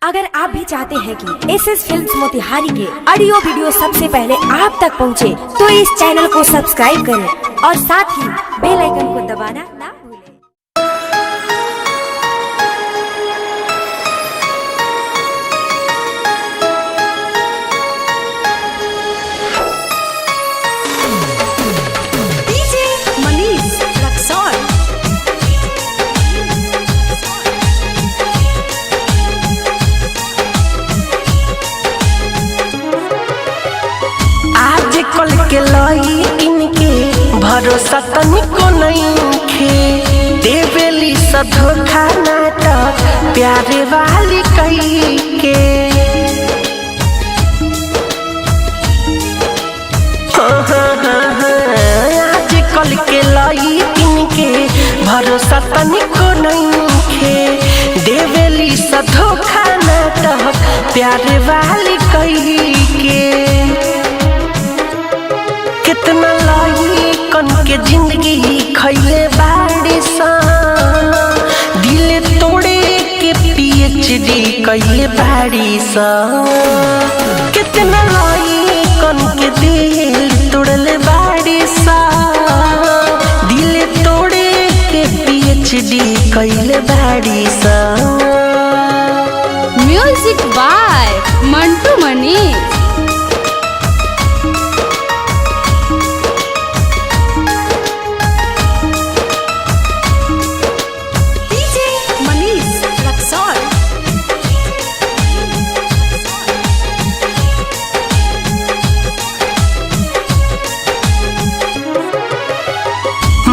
अगर आप भी चाहते हैं कि एसएस फिल्म्स मोतिहारी के ऑडियो वीडियो सबसे पहले आप तक पहुंचे, तो इस चैनल को सब्सक्राइब करें और साथ ही बेल आइकन को दबाना ना भूलें। कल के लाई इनके भरोसा तनिको नइखे, देवेली सा धोखा नाटक प्यारे वाली कही के। आज कल के लाई इनके भरोसा तनिको नइखे, देवेली सा धोखा नाटक प्यारे वाली कही के। कितना लाई कन के जिंदगी खैले बाड़ी सा, दिल तोड़े के पीएचडी कैले बाड़ी सा। कितना लाई कन के दिल तोड़ले बाड़ी सा, दिल तोड़े के पीएचडी कैले बाड़ी सा। Music by Mantu Manish.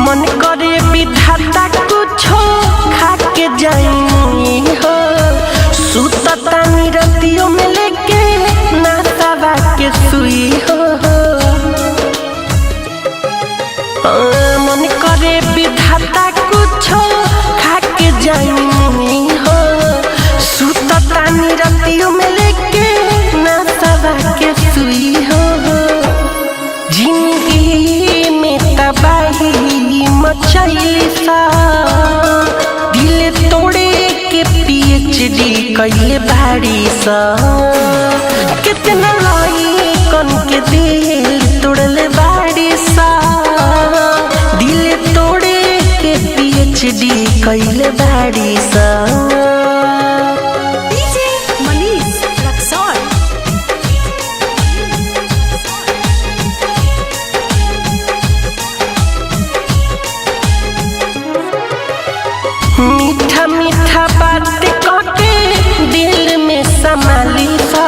मन करे विधाता कुछो खा के जाई हो, सुतता निरतियों में लेके नासावा के सुई हो। मन करे विधाता कुछो खा के जाई हो, सुतता निरतियों में लेके नासावा के सुई हो। जिंदगी में तबाही मचैली सा, दिल तोड़े के पीएचडी कैले बाड़ी सा। कितना लाई कन के दिल तोड़ले बाड़ी सा, दिल तोड़े के पीएचडी कैले बाड़ी सा। मीठा मीठा बात कहके दिल में संभाली सा,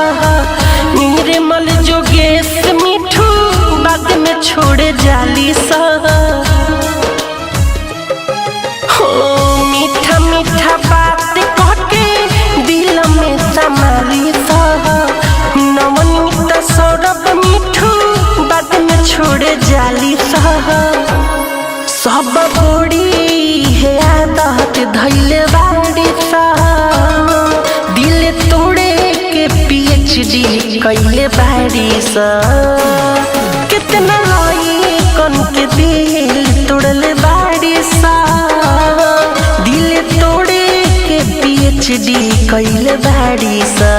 निर्मल जोगेश मिठू बाद में छोड़े जाली सा। हो मीठा मीठा बात कहके दिल में संभाली सा, नवनीत सौरभ मिठू बाद में छोड़े जाली सा। सब बड़ी है आदत धैले बाड़ी सा, दिल तोड़े के पीएचडी कैले बाड़ी सा। कितना लाई कन के दिल तोड़ले बाड़ी सा, दिल तोड़े के पीएचडी कैले बाड़ी सा।